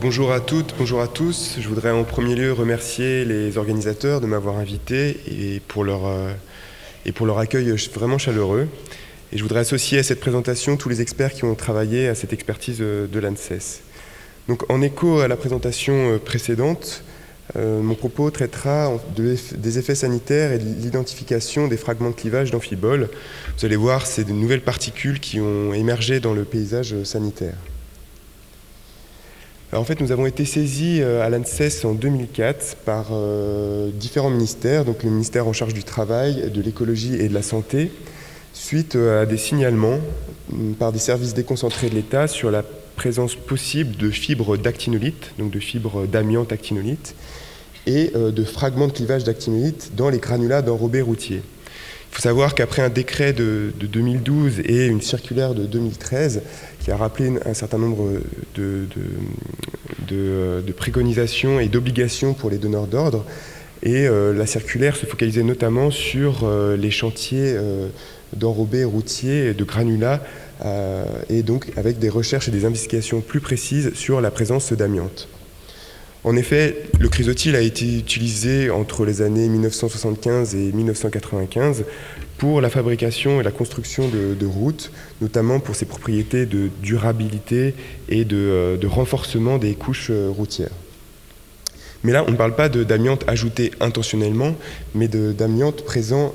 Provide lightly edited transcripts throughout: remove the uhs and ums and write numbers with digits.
Bonjour à toutes, bonjour à tous. Je voudrais en premier lieu remercier les organisateurs de m'avoir invité et pour leur accueil vraiment chaleureux. Et je voudrais associer à cette présentation tous les experts qui ont travaillé à cette expertise de l'ANSES. Donc en écho à la présentation précédente, mon propos traitera des effets sanitaires et de l'identification des fragments de clivage d'amphibole. Vous allez voir, c'est de nouvelles particules qui ont émergé dans le paysage sanitaire. Alors en fait, nous avons été saisis à l'ANSES en 2004 par différents ministères, donc le ministère en charge du travail, de l'écologie et de la santé, suite à des signalements par des services déconcentrés de l'État sur la présence possible de fibres d'actinolite, donc de fibres d'amiante actinolite, et de fragments de clivage d'actinolite dans les granulats d'enrobés routiers. Il faut savoir qu'après un décret de 2012 et une circulaire de 2013 qui a rappelé un certain nombre de préconisations et d'obligations pour les donneurs d'ordre, et la circulaire se focalisait notamment sur les chantiers d'enrobés routiers de granulats, et donc avec des recherches et des investigations plus précises sur la présence d'amiante. En effet, le chrysotile a été utilisé entre les années 1975 et 1995 pour la fabrication et la construction de routes, notamment pour ses propriétés de durabilité et de renforcement des couches routières. Mais là, on ne parle pas d'amiante ajoutée intentionnellement, mais d'amiante présent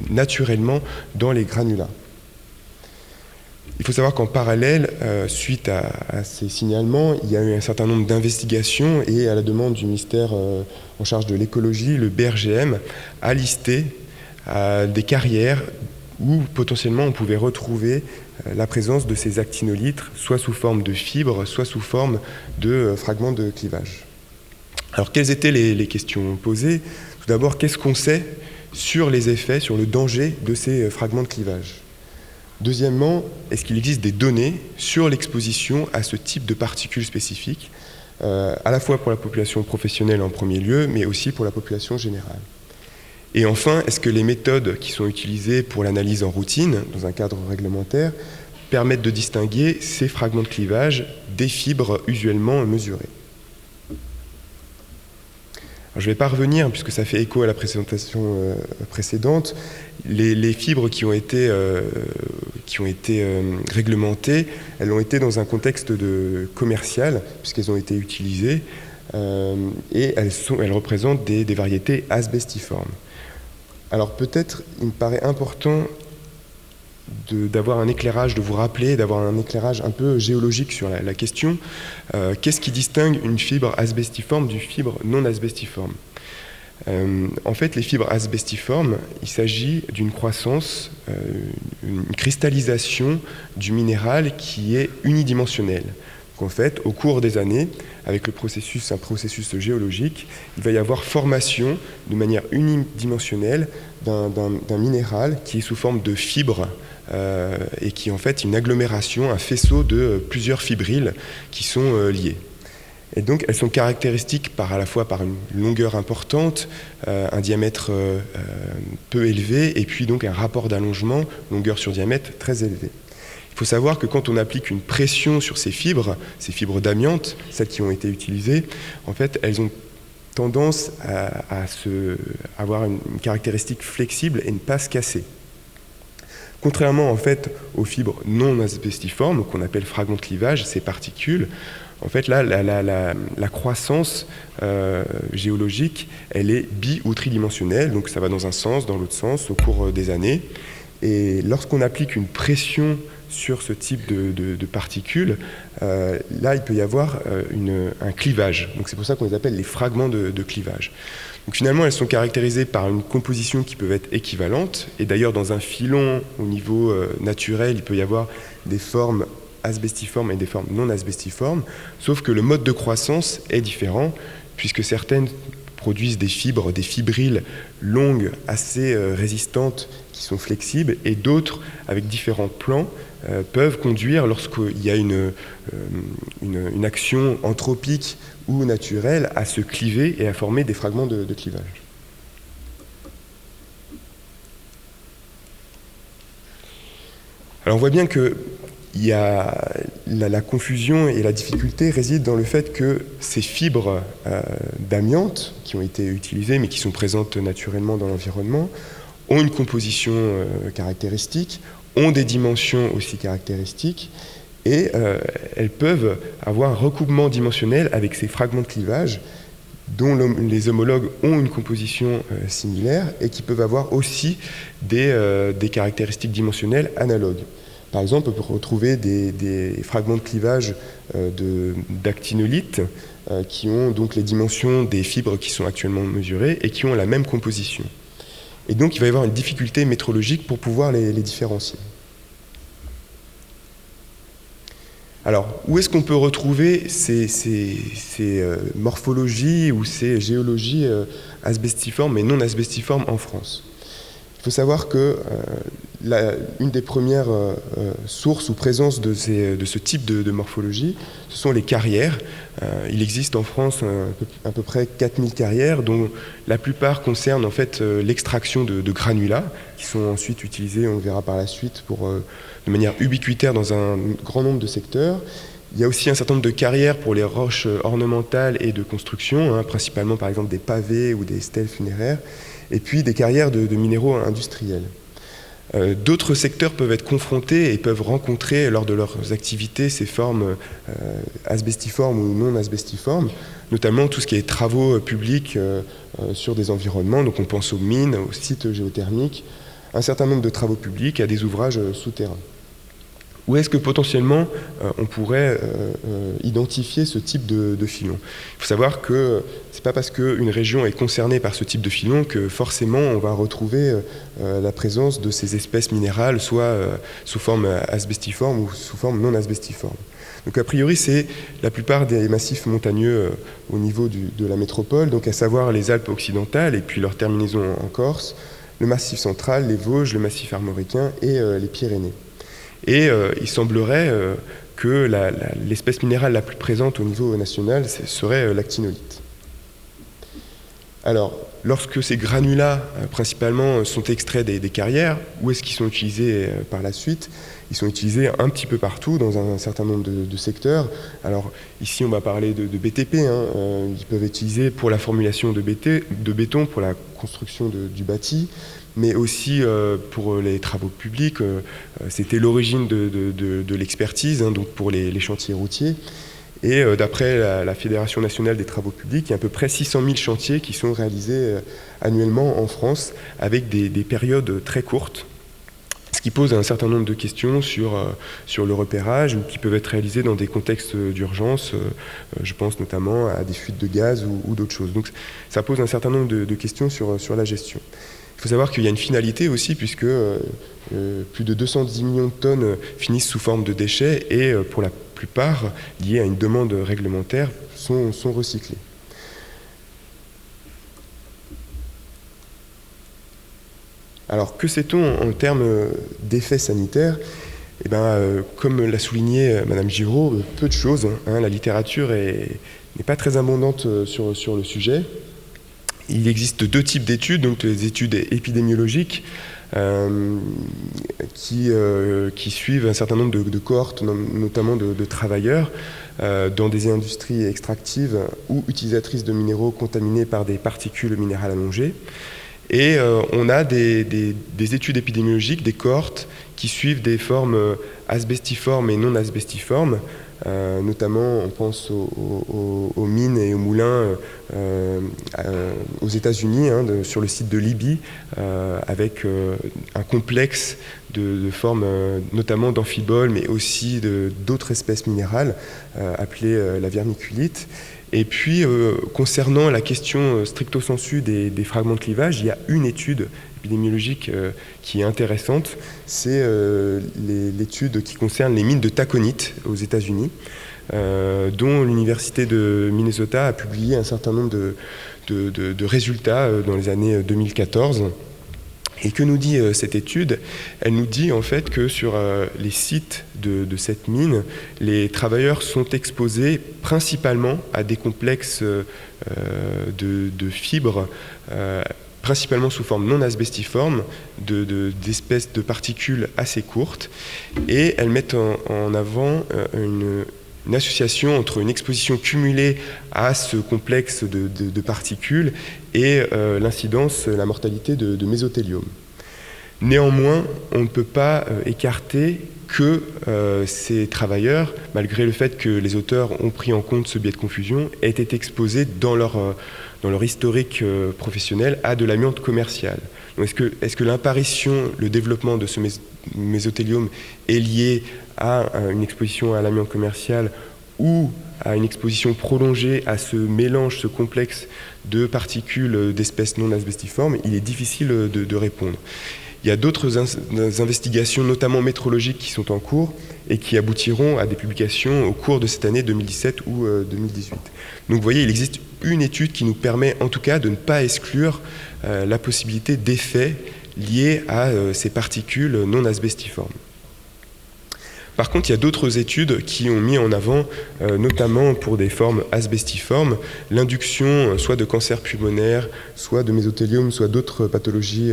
naturellement dans les granulats. Il faut savoir qu'en parallèle, suite à ces signalements, il y a eu un certain nombre d'investigations et à la demande du ministère en charge de l'écologie, le BRGM a listé des carrières où potentiellement on pouvait retrouver la présence de ces actinolites, soit sous forme de fibres, soit sous forme de fragments de clivage. Alors quelles étaient les questions posées? Tout d'abord, qu'est-ce qu'on sait sur les effets, sur le danger de ces fragments de clivage? Deuxièmement, est-ce qu'il existe des données sur l'exposition à ce type de particules spécifiques, à la fois pour la population professionnelle en premier lieu, mais aussi pour la population générale? Et enfin, est-ce que les méthodes qui sont utilisées pour l'analyse en routine, dans un cadre réglementaire, permettent de distinguer ces fragments de clivage des fibres usuellement mesurées? Alors, je ne vais pas revenir, puisque ça fait écho à la présentation précédente. Les fibres qui ont été réglementées, elles ont été dans un contexte commercial, puisqu'elles ont été utilisées, et elles représentent des variétés asbestiformes. Alors peut-être, il me paraît important d'avoir un éclairage, de vous rappeler, d'avoir un éclairage un peu géologique sur la question. Qu'est-ce qui distingue une fibre asbestiforme d'une fibre non asbestiforme? En fait, les fibres asbestiformes, il s'agit d'une croissance, une cristallisation du minéral qui est unidimensionnelle. Donc, en fait, au cours des années, avec un processus géologique, il va y avoir formation de manière unidimensionnelle d'un minéral qui est sous forme de fibres et qui est en fait une agglomération, un faisceau de plusieurs fibrilles qui sont liées. Et donc elles sont caractéristiques à la fois par une longueur importante, un diamètre peu élevé, et puis donc un rapport d'allongement, longueur sur diamètre, très élevé. Il faut savoir que quand on applique une pression sur ces fibres d'amiante, celles qui ont été utilisées, en fait elles ont tendance à avoir une caractéristique flexible et ne pas se casser. Contrairement en fait aux fibres non asbestiformes, qu'on appelle fragments de clivage, ces particules, en fait là la croissance géologique, elle est bi- ou tridimensionnelle, donc ça va dans un sens, dans l'autre sens au cours des années. Et lorsqu'on applique une pression sur ce type de particules, là il peut y avoir un clivage. Donc c'est pour ça qu'on les appelle les fragments de clivage. Donc finalement, elles sont caractérisées par une composition qui peut être équivalente. Et d'ailleurs, dans un filon au niveau naturel, il peut y avoir des formes asbestiformes et des formes non asbestiformes, sauf que le mode de croissance est différent, puisque certaines produisent des fibres, des fibrilles longues, assez résistantes, qui sont flexibles, et d'autres, avec différents plans, peuvent conduire, lorsqu'il y a une action anthropique ou naturelle, à se cliver et à former des fragments de clivage. Alors on voit bien qu'il il y a la confusion et la difficulté réside dans le fait que ces fibres d'amiante qui ont été utilisées mais qui sont présentes naturellement dans l'environnement ont une composition caractéristique, ont des dimensions aussi caractéristiques et elles peuvent avoir un recoupement dimensionnel avec ces fragments de clivage dont les homologues ont une composition similaire et qui peuvent avoir aussi des caractéristiques dimensionnelles analogues. Par exemple, on peut retrouver des fragments de clivage d'actinolite qui ont donc les dimensions des fibres qui sont actuellement mesurées et qui ont la même composition. Et donc, il va y avoir une difficulté métrologique pour pouvoir les différencier. Alors, où est-ce qu'on peut retrouver ces morphologies ou ces géologies asbestiformes et non asbestiformes en France? Il faut savoir que une des premières sources ou présences de ce type de morphologie, ce sont les carrières. Il existe en France à peu près 4000 carrières, dont la plupart concernent en fait l'extraction de granulats, qui sont ensuite utilisés, on le verra par la suite, de manière ubiquitaire dans un grand nombre de secteurs. Il y a aussi un certain nombre de carrières pour les roches ornementales et de construction, principalement par exemple des pavés ou des stèles funéraires, et puis des carrières de minéraux industriels. D'autres secteurs peuvent être confrontés et peuvent rencontrer lors de leurs activités ces formes asbestiformes ou non asbestiformes, notamment tout ce qui est travaux publics sur des environnements. Donc on pense aux mines, aux sites géothermiques, un certain nombre de travaux publics, à des ouvrages souterrains. Où est-ce que potentiellement on pourrait identifier ce type de filon? Il faut savoir que ce n'est pas parce qu'une région est concernée par ce type de filon que forcément on va retrouver la présence de ces espèces minérales, soit sous forme asbestiforme ou sous forme non asbestiforme. Donc a priori, c'est la plupart des massifs montagneux au niveau de la métropole, donc à savoir les Alpes occidentales et puis leur terminaison en Corse, le massif central, les Vosges, le massif armoricain et les Pyrénées. Et il semblerait que l'espèce minérale la plus présente au niveau national serait l'actinolite. Alors, lorsque ces granulats, principalement, sont extraits des carrières, où est-ce qu'ils sont utilisés par la suite? Ils sont utilisés un petit peu partout, dans un certain nombre de secteurs. Alors, ici, on va parler de BTP. Ils peuvent être utilisés pour la formulation de béton, pour la construction du bâti, mais aussi pour les travaux publics. C'était l'origine de l'expertise, donc pour les chantiers routiers. Et d'après la Fédération nationale des travaux publics, il y a à peu près 600 000 chantiers qui sont réalisés annuellement en France avec des périodes très courtes, ce qui pose un certain nombre de questions sur le repérage ou qui peuvent être réalisés dans des contextes d'urgence. Je pense notamment à des fuites de gaz ou d'autres choses. Donc ça pose un certain nombre de questions sur la gestion. Il faut savoir qu'il y a une finalité aussi, puisque plus de 210 millions de tonnes finissent sous forme de déchets et pour la plupart, liées à une demande réglementaire, sont recyclés. Alors, que sait-on en termes d'effets sanitaires? Eh bien, comme l'a souligné Madame Giraud, peu de choses. La littérature n'est pas très abondante sur le sujet. Il existe deux types d'études, donc les études épidémiologiques qui suivent un certain nombre de cohortes, notamment de travailleurs, dans des industries extractives ou utilisatrices de minéraux contaminés par des particules minérales allongées. Et on a des études épidémiologiques, des cohortes qui suivent des formes asbestiformes et non asbestiformes. Notamment, on pense aux mines et aux moulins aux États-Unis, sur le site de Libye, avec un complexe de formes, notamment d'amphibole, mais aussi d'autres espèces minérales, appelées la vermiculite. Et puis, concernant la question stricto sensu des fragments de clivage, il y a une étude épidémiologique qui est intéressante, c'est l'étude qui concerne les mines de taconite aux États-Unis, dont l'université de Minnesota a publié un certain nombre de résultats dans les années 2014. Et que nous dit cette étude? Elle nous dit en fait que sur les sites de cette mine, les travailleurs sont exposés principalement à des complexes de fibres principalement sous forme non asbestiforme, d'espèces de particules assez courtes, et elles mettent en avant une association entre une exposition cumulée à ce complexe de particules et l'incidence, la mortalité de mésothéliome. Néanmoins, on ne peut pas écarter que ces travailleurs, malgré le fait que les auteurs ont pris en compte ce biais de confusion, aient été exposés dans leur historique professionnel à de l'amiante commercial. Est-ce que l'apparition, le développement de ce mésothéliome est lié à une exposition à l'amiante commercial ou à une exposition prolongée à ce mélange, ce complexe de particules d'espèces non asbestiformes? Il est difficile de répondre. Il y a d'autres investigations, notamment métrologiques, qui sont en cours et qui aboutiront à des publications au cours de cette année 2017 ou 2018. Donc vous voyez, il existe une étude qui nous permet en tout cas de ne pas exclure la possibilité d'effets liés à ces particules non asbestiformes. Par contre, il y a d'autres études qui ont mis en avant, notamment pour des formes asbestiformes, l'induction soit de cancer pulmonaire, soit de mésothéliome, soit d'autres pathologies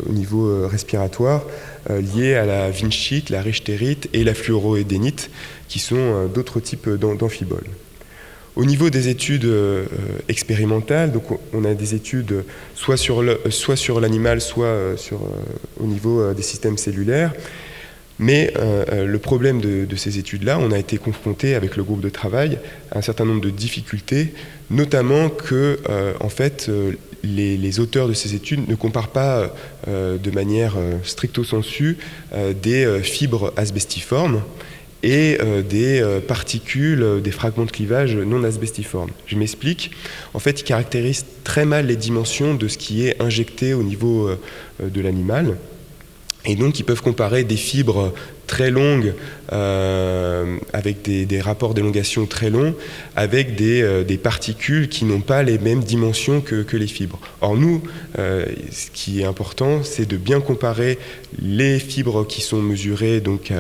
au niveau respiratoire liées à la vinchite, la richtérite et la fluoroédénite, qui sont d'autres types d'amphiboles. Au niveau des études expérimentales, donc on a des études soit sur l'animal, soit au niveau des systèmes cellulaires. Mais le problème de ces études-là, on a été confronté avec le groupe de travail à un certain nombre de difficultés, notamment que en fait, les auteurs de ces études ne comparent pas de manière stricto sensu des fibres asbestiformes et des particules, des fragments de clivage non asbestiformes. Je m'explique. En fait, ils caractérisent très mal les dimensions de ce qui est injecté au niveau de l'animal. Et donc, ils peuvent comparer des fibres très longues, avec des rapports d'élongation très longs, avec des particules qui n'ont pas les mêmes dimensions que les fibres. Or, nous, ce qui est important, c'est de bien comparer les fibres qui sont mesurées donc,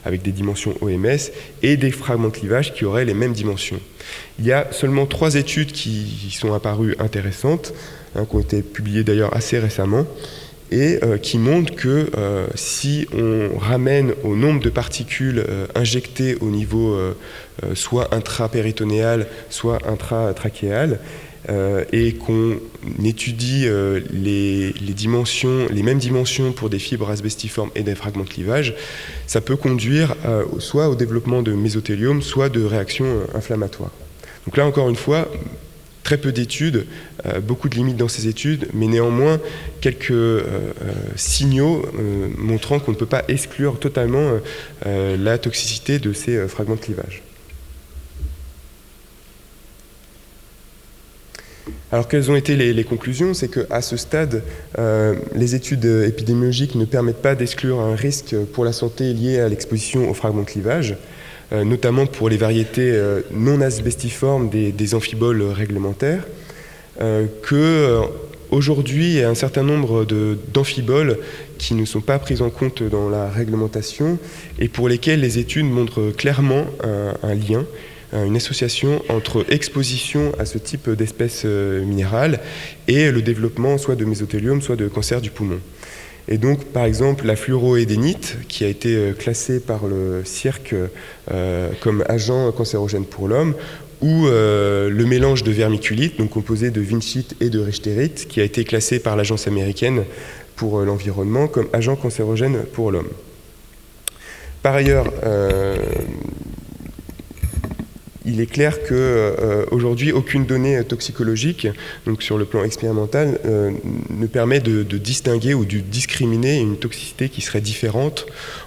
avec des dimensions OMS et des fragments de clivage qui auraient les mêmes dimensions. Il y a seulement 3 études qui sont apparues intéressantes, qui ont été publiées d'ailleurs assez récemment, et qui montre que si on ramène au nombre de particules injectées au niveau soit intrapéritonéal, soit intratrachéal, et qu'on étudie les mêmes dimensions pour des fibres asbestiformes et des fragments de clivage, ça peut conduire soit au développement de mésothéliome, soit de réactions inflammatoires. Donc là, encore une fois, très peu d'études, beaucoup de limites dans ces études, mais néanmoins quelques signaux montrant qu'on ne peut pas exclure totalement la toxicité de ces fragments de clivage. Alors quelles ont été les conclusions? C'est qu'à ce stade, les études épidémiologiques ne permettent pas d'exclure un risque pour la santé lié à l'exposition aux fragments de clivage, notamment pour les variétés non asbestiformes des amphiboles réglementaires, qu'aujourd'hui, il y a un certain nombre d'amphiboles qui ne sont pas pris en compte dans la réglementation et pour lesquels les études montrent clairement un lien, une association entre exposition à ce type d'espèces minérales et le développement soit de mésothéliome, soit de cancer du poumon. Et donc, par exemple, la fluoroédénite, qui a été classée par le CIRC comme agent cancérogène pour l'homme, ou le mélange de vermiculite, donc composé de vinchite et de richtérite, qui a été classé par l'Agence américaine pour l'environnement comme agent cancérogène pour l'homme. Par ailleurs, il est clair qu'aujourd'hui, aucune donnée toxicologique, donc sur le plan expérimental, ne permet de distinguer ou de discriminer une toxicité qui serait différente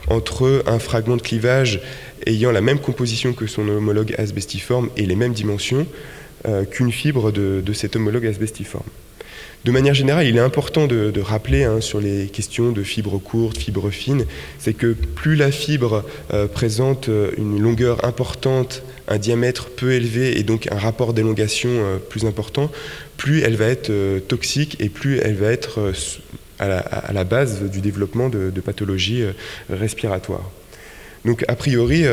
entre un fragment de clivage ayant la même composition que son homologue asbestiforme et les mêmes dimensions qu'une fibre de cet homologue asbestiforme. De manière générale, il est important de rappeler sur les questions de fibres courtes, fibres fines, c'est que plus la fibre présente une longueur importante, un diamètre peu élevé et donc un rapport d'élongation plus important, plus elle va être toxique et plus elle va être à la base du développement de pathologies respiratoires. Donc a priori,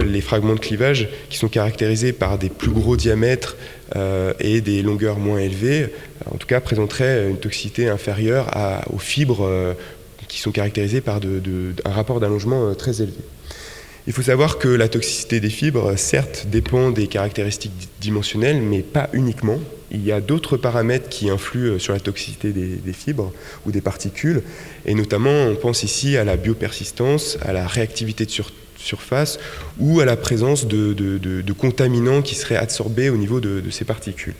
les fragments de clivage qui sont caractérisés par des plus gros diamètres et des longueurs moins élevées, en tout cas présenteraient une toxicité inférieure aux fibres qui sont caractérisées par un rapport d'allongement très élevé. Il faut savoir que la toxicité des fibres, certes, dépend des caractéristiques dimensionnelles, mais pas uniquement. Il y a d'autres paramètres qui influent sur la toxicité des fibres ou des particules, et notamment, on pense ici à la biopersistance, à la réactivité de surface ou à la présence de contaminants qui seraient adsorbés au niveau de ces particules.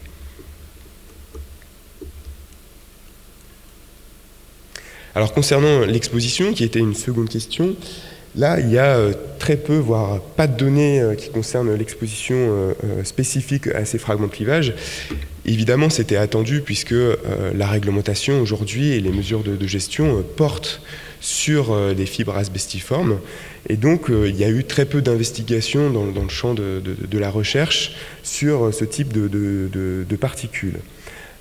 Alors, concernant l'exposition, qui était une seconde question, là, il y a très peu, voire pas de données qui concernent l'exposition spécifique à ces fragments de clivage. Évidemment, c'était attendu puisque la réglementation aujourd'hui et les mesures de gestion portent sur les fibres asbestiformes. Et donc, il y a eu très peu d'investigations dans le champ de la recherche sur ce type de particules.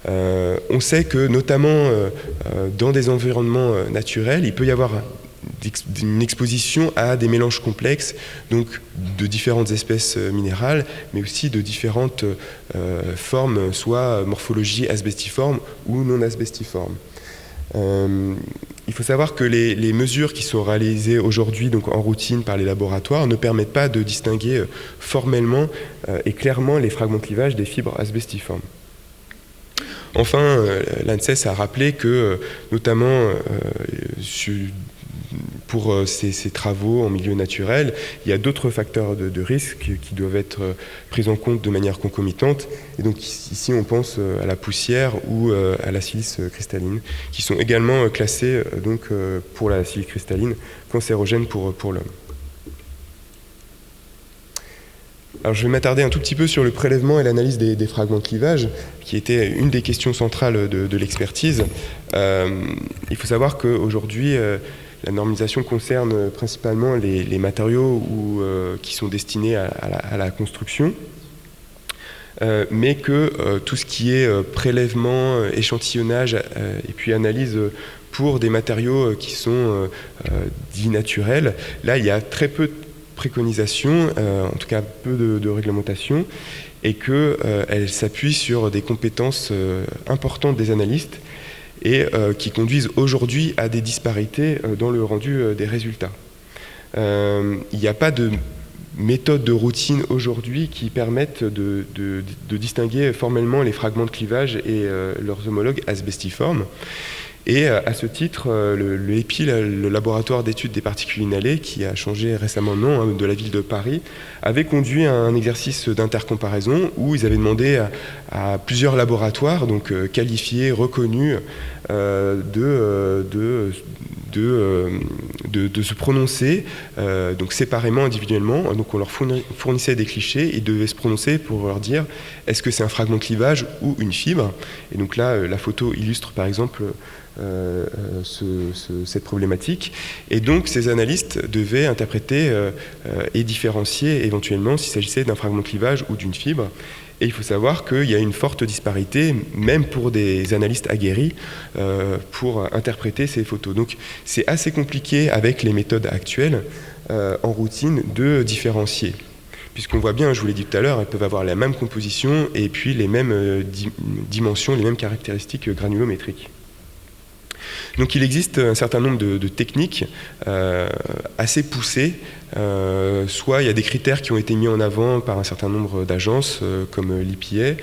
On sait que, notamment dans des environnements naturels, il peut y avoir une exposition à des mélanges complexes, donc de différentes espèces minérales, mais aussi de différentes formes, soit morphologie asbestiforme ou non asbestiforme. Il faut savoir que les mesures qui sont réalisées aujourd'hui donc en routine par les laboratoires ne permettent pas de distinguer formellement et clairement les fragments de clivage des fibres asbestiformes. Enfin, l'ANSES a rappelé que, notamment pour ces travaux en milieu naturel, il y a d'autres facteurs de risque qui doivent être pris en compte de manière concomitante. Et donc ici, on pense à la poussière ou à la silice cristalline, qui sont également classés donc, pour la silice cristalline cancérogène pour l'homme. Alors, je vais m'attarder un tout petit peu sur le prélèvement et l'analyse des fragments de clivage, qui était une des questions centrales de l'expertise. Il faut savoir qu'aujourd'hui, la normalisation concerne principalement les matériaux qui sont destinés à la construction, mais que tout ce qui est prélèvement, échantillonnage et puis analyse pour des matériaux qui sont dits naturels, là, il y a très peu de préconisation, en tout cas peu de réglementation, et qu'elle s'appuie sur des compétences importantes des analystes et qui conduisent aujourd'hui à des disparités dans le rendu des résultats. Il n'y a pas de méthode de routine aujourd'hui qui permettent de distinguer formellement les fragments de clivage et leurs homologues asbestiformes. Et à ce titre, le EPI, le laboratoire d'études des particules inhalées, qui a changé récemment de nom, de la ville de Paris, avait conduit à un exercice d'intercomparaison où ils avaient demandé à plusieurs laboratoires, donc qualifiés, reconnus, de se prononcer, donc séparément, individuellement. Donc on leur fournissait des clichés, ils devaient se prononcer pour leur dire est-ce que c'est un fragment de clivage ou une fibre. Et donc là, la photo illustre par exemple cette problématique. Et donc ces analystes devaient interpréter et différencier éventuellement s'il s'agissait d'un fragment de clivage ou d'une fibre. Et il faut savoir qu'il y a une forte disparité, même pour des analystes aguerris, pour interpréter ces photos. Donc c'est assez compliqué avec les méthodes actuelles en routine de différencier. Puisqu'on voit bien, je vous l'ai dit tout à l'heure, elles peuvent avoir la même composition et puis les mêmes dimensions, les mêmes caractéristiques granulométriques. Donc il existe un certain nombre de techniques assez poussées. Soit il y a des critères qui ont été mis en avant par un certain nombre d'agences comme l'EPA,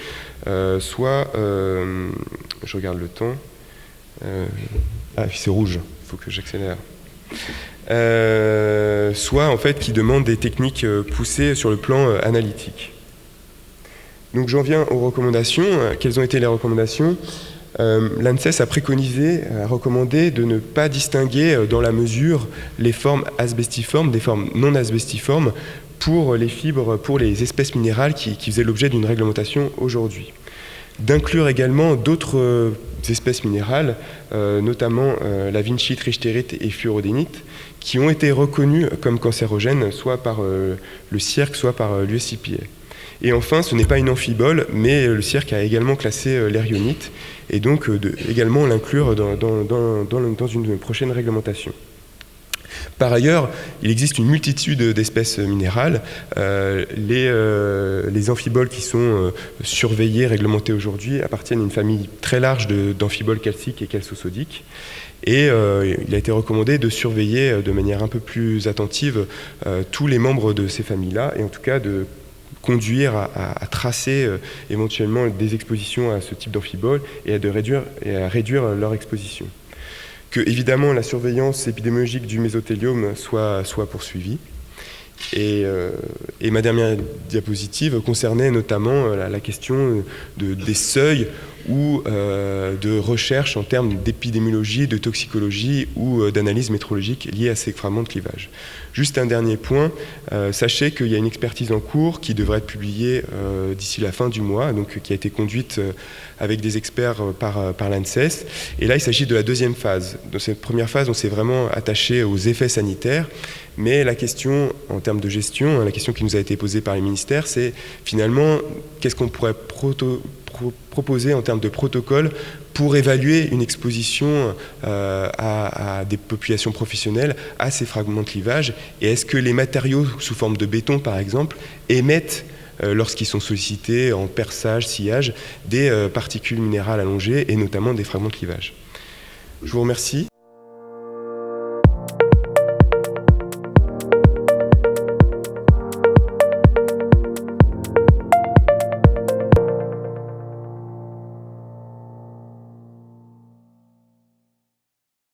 soit, je regarde le temps, c'est rouge, il faut que j'accélère. Soit en fait qui demandent des techniques poussées sur le plan analytique. Donc j'en viens aux recommandations. Quelles ont été les recommandations ? L'ANSES a recommandé de ne pas distinguer dans la mesure les formes asbestiformes des formes non asbestiformes pour les fibres, pour les espèces minérales qui faisaient l'objet d'une réglementation aujourd'hui. D'inclure également d'autres espèces minérales, notamment la vinchite, richtérite et fluorodénite, qui ont été reconnues comme cancérogènes soit par le CIRC, soit par l'USIPA. Et enfin, ce n'est pas une amphibole, mais le CIRC a également classé l'hérionite, et donc également l'inclure dans une prochaine réglementation. Par ailleurs, il existe une multitude d'espèces minérales. Les amphiboles qui sont surveillés, réglementés aujourd'hui, appartiennent à une famille très large d'amphiboles calciques et calcosodiques. Et il a été recommandé de surveiller de manière un peu plus attentive tous les membres de ces familles-là, et en tout cas de conduire à tracer éventuellement des expositions à ce type d'amphiboles et à réduire leur exposition. Que, évidemment, la surveillance épidémiologique du mésothéliome soit poursuivie. Et ma dernière diapositive concernait notamment la question des seuils ou de recherche en termes d'épidémiologie, de toxicologie ou d'analyse métrologique liée à ces fragments de clivage. Juste un dernier point, sachez qu'il y a une expertise en cours qui devrait être publiée d'ici la fin du mois, donc qui a été conduite avec des experts par l'ANSES. Et là, il s'agit de la deuxième phase. Dans cette première phase, on s'est vraiment attaché aux effets sanitaires, mais la question, en termes de gestion, la question qui nous a été posée par les ministères, c'est finalement, qu'est-ce qu'on pourrait proposer en termes de protocole pour évaluer une exposition à des populations professionnelles à ces fragments de clivage, et est-ce que les matériaux sous forme de béton, par exemple, émettent, lorsqu'ils sont sollicités en perçage, sciage, des particules minérales allongées, et notamment des fragments de clivage. Je vous remercie.